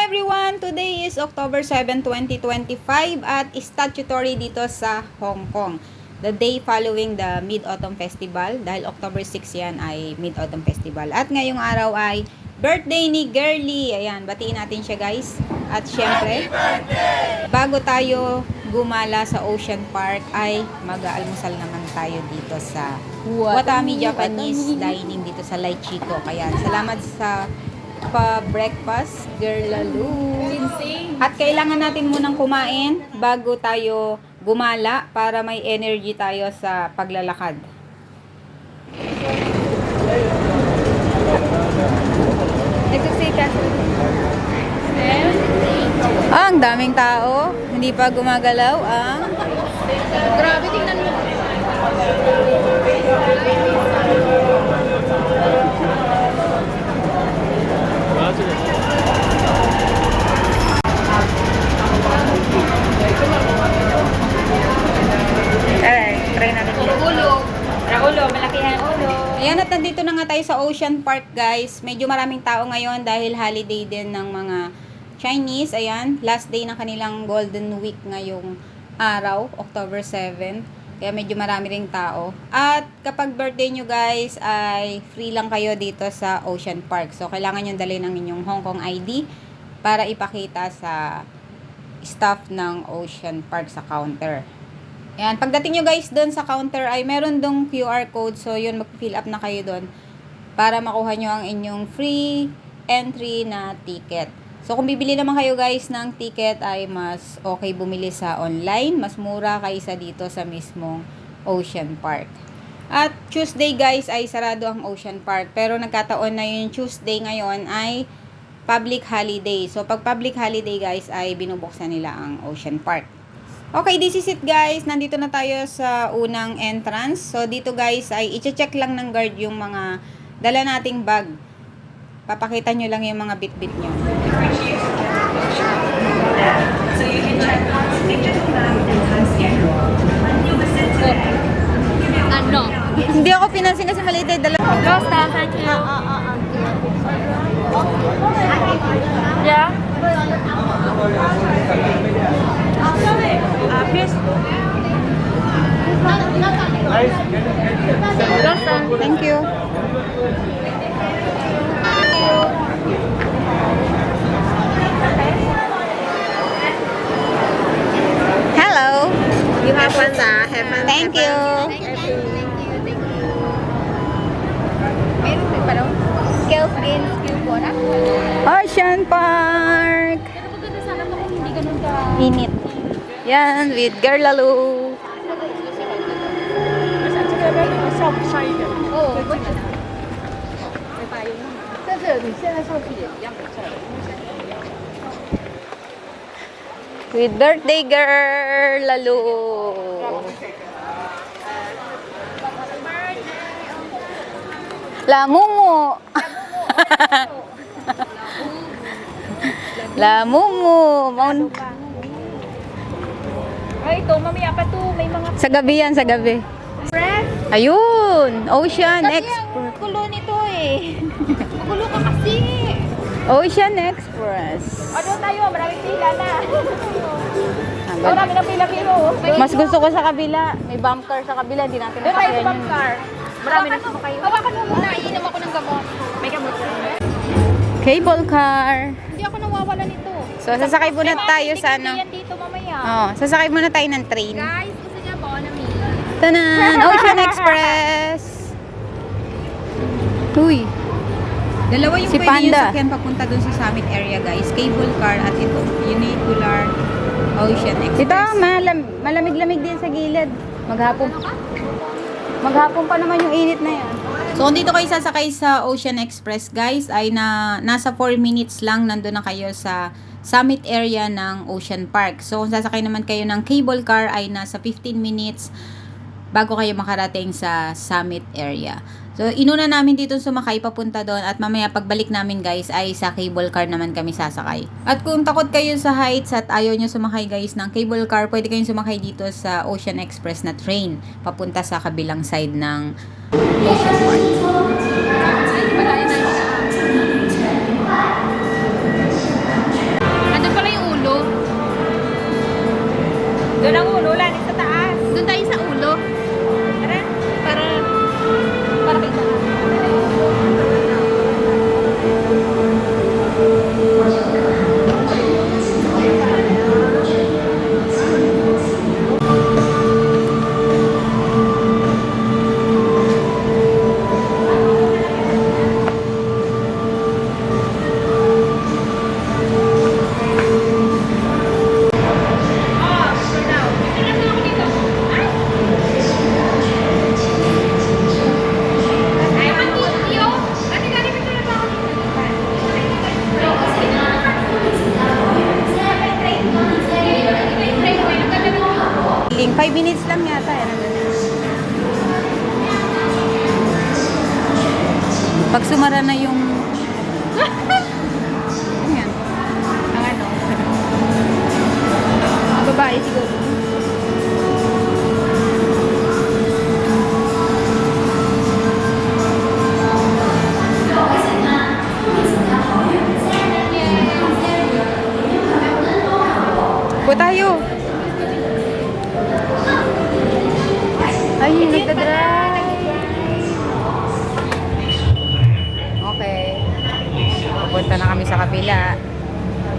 everyone! Today is October 7, 2025 at statutory dito sa Hong Kong. The day following the Mid-Autumn Festival dahil October 6 yan ay Mid-Autumn Festival. At ngayong araw ay birthday ni Girly. Ayan, batiin natin siya guys. At syempre, bago tayo gumala sa Ocean Park ay mag-aalmusal naman tayo dito sa Watami Japanese Dining dito sa Lai Chico. Kaya salamat sa pa-breakfast, Girl Lalu. At kailangan natin munang kumain bago tayo gumala para may energy tayo sa paglalakad. Ang daming tao, hindi pa gumagalaw ang Grabe, tingnan mo. Try natin Ulo. Ulo, malaki ang ulo. Ayan, at nandito na nga tayo sa Ocean Park guys. Medyo maraming tao ngayon dahil holiday din ng mga Chinese. Ayan, last day ng kanilang Golden Week ngayong araw, October 7. Kaya medyo marami ring tao. At kapag birthday nyo guys ay free lang kayo dito sa Ocean Park. So kailangan nyo dalhin ang inyong Hong Kong ID para ipakita sa staff ng Ocean Park sa counter. Ayan, pagdating nyo guys doon sa counter ay meron dong QR code. So yun, mag-fill up na kayo doon para makuha nyo ang inyong free entry na ticket. So kung bibili naman kayo guys ng ticket ay mas okay bumili sa online. Mas mura kaysa dito sa mismong Ocean Park. At Tuesday guys ay sarado ang Ocean Park. Pero nagkataon na yung Tuesday ngayon ay public holiday. So pag public holiday guys ay binubuksan nila ang Ocean Park. Okay, this is it guys. Nandito na tayo sa unang entrance. So dito guys ay i-check lang ng guard yung mga dala nating bag. Papakita nyo lang yung mga bit-bit nyo. So you can check Ano? Hindi ako pinansin kasi maliit ay dala. Rosta, thank you. Yeah? Please. Rosta. Thank you. Hello. You have panda. Have panda. Thank you. Meron din pa daw. Scale skin, skill po na. Ocean Park. Pero maganda sana ito kung hindi ganun ka. Init. Yan, with Girl Lalu. Oo. May payo na. 但是你现在上去也一样的菜。 With birthday girl Lalu. Lamumu. Lamumu. Mount. Ay, ito, mamaya pa to. May mga Sa gabi yan, sa gabi. friends. Ayun, Ocean Kasi Express. ang gulo nito eh. Magulo ka kasi. Ocean Express. Ano tayo? Maraming pila na. Agad. Marami na pila pero. Mas gusto ko sa kabila. May bump car sa kabila, hindi natin Doon tayo sa nakakayan bump yun. car. Marami na sumakay. Hawakan mo muna. Iinom ako ng gamot. May gamot ka. Cable car. Hindi ako nawawala nito. So, sasakay muna tayo sa ano. Yan dito mamaya. Oh, sasakay muna tayo ng train. Guys, gusto niya ba na me? Tanan! Ocean Express! Uy! Dalawa yung Si pwede yung Panda. sakyan papunta dun sa summit area guys. Cable car at ito, funicular Ocean Express. Ito, malamig-lamig din sa gilid. Maghapon. Maghapon pa naman yung init na yan. So, kung dito kayo sasakay sa Ocean Express guys, ay nasa 4 minutes lang nandun na kayo sa summit area ng Ocean Park. So, kung sasakay naman kayo ng cable car ay nasa 15 minutes bago kayo makarating sa summit area. So, inuna namin dito sumakay papunta doon at mamaya pagbalik namin guys ay sa cable car naman kami sasakay. At kung takot kayo sa heights at ayaw nyo sumakay guys ng cable car, pwede kayong sumakay dito sa Ocean Express na train papunta sa kabilang side ng Ocean Park. 5 minutes lang yata. Pag sumara na yung... Ayan. Ang ano? Babae siguro. Po tayo. Ay, nagdadrive. Okay. Pupunta na kami sa kabila.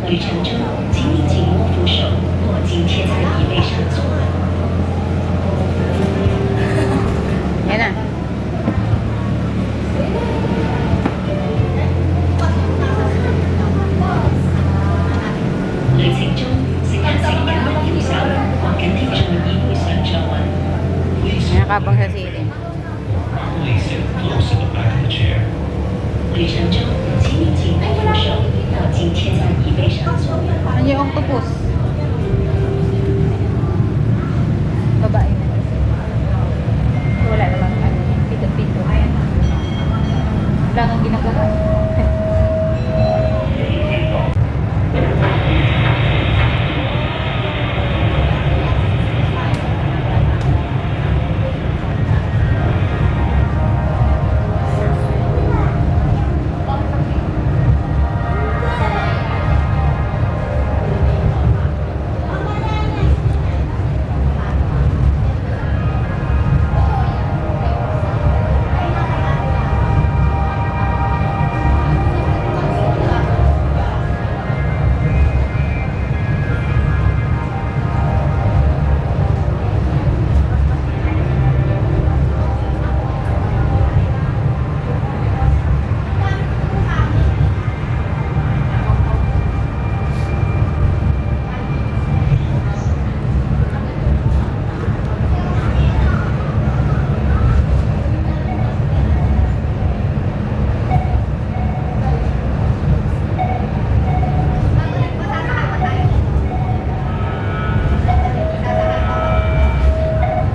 旅程中，请你紧握扶手或紧贴在椅背上坐。 Yan na.旅程中，乘客請緊握扶手或緊貼在椅背上坐穩。 Nakakabang sa silid. Please sit close to the back of the chair. 旅程中，请你紧握扶手或紧贴在椅背上坐稳。 Ano yung octopus? Babae. Wala namang ano. Pito-pito. Ayan. Wala nang ginagawa.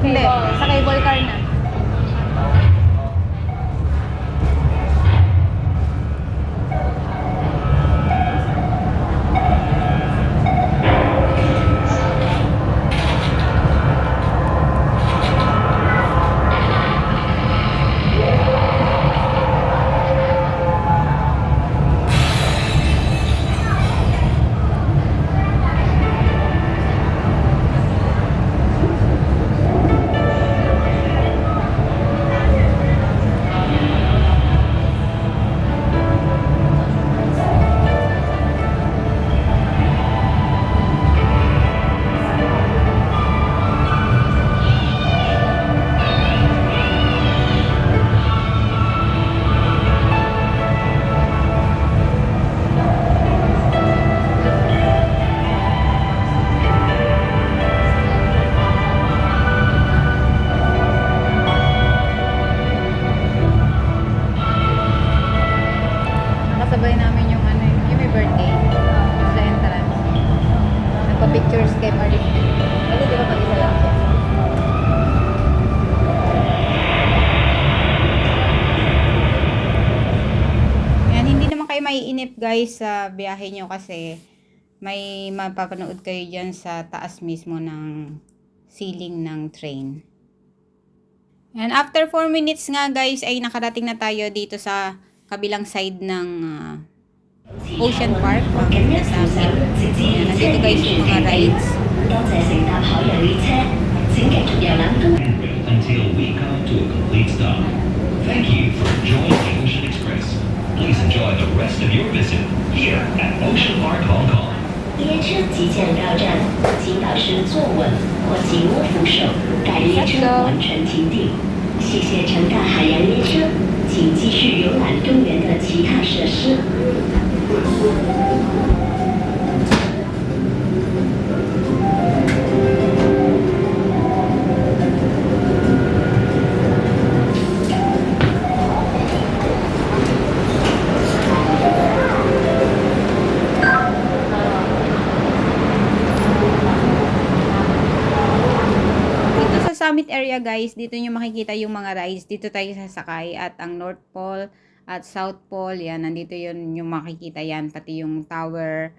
Hindi. Sa cable car na. Nakasabay namin yung ano, yung may birthday sa entrance. Nagpa-pictures kay Marie. Kasi di ba mag-isa lang siya? Yan, hindi naman kayo maiinip guys sa biyahe nyo kasi may mapapanood kayo dyan sa taas mismo ng ceiling ng train. And after 4 minutes nga guys ay nakarating na tayo dito sa kabilang side ng Ocean Park. Nasa amin. Ayan, nandito guys yung mga rides. 多謝乘搭海洋列車，請繼續遊覽東。 Until we come to a complete stop. Thank you for enjoying the Ocean Express. Please enjoy the rest of your visit here at Ocean Park Hong Kong. 列车即将到站，请老师坐稳或紧握扶手，该列车完全停定。谢谢乘搭海洋列车，请继续游览动园的其他设施。area guys, dito nyo makikita yung mga rides. Dito tayo sasakay at ang North Pole at South Pole, yan, nandito yun yung makikita yan. Pati yung tower,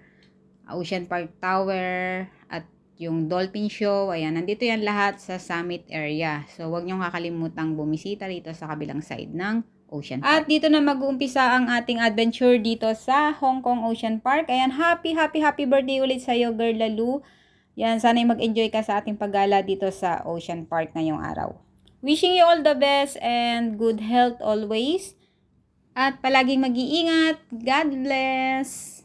Ocean Park Tower at yung Dolphin Show, ayan, nandito yan lahat sa summit area. So, wag nyo kakalimutang bumisita rito sa kabilang side ng Ocean Park. At dito na mag-uumpisa ang ating adventure dito sa Hong Kong Ocean Park. Ayan, happy birthday ulit sa'yo, Girl Lalu. Yan, sana'y mag-enjoy ka sa ating paggala dito sa Ocean Park ngayong araw. Wishing you all the best and good health always. At palaging mag-iingat. God bless!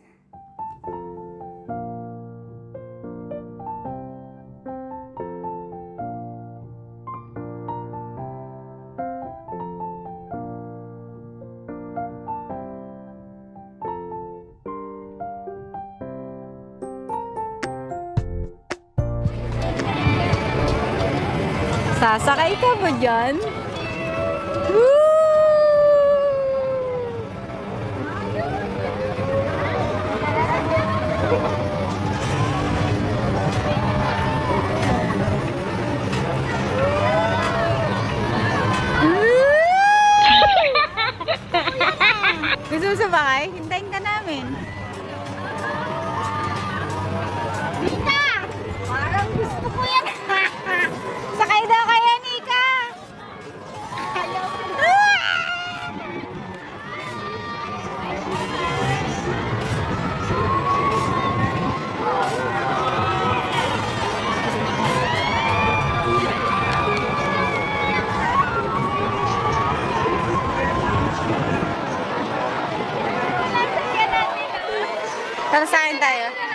Sasakay ka ba dyan? Gusto mo sumakay? Hintayin ka namin. Nika! Parang gusto ko yan. Sakay daw kaya, Nika! Ayaw ko na. Tara sa akin tayo.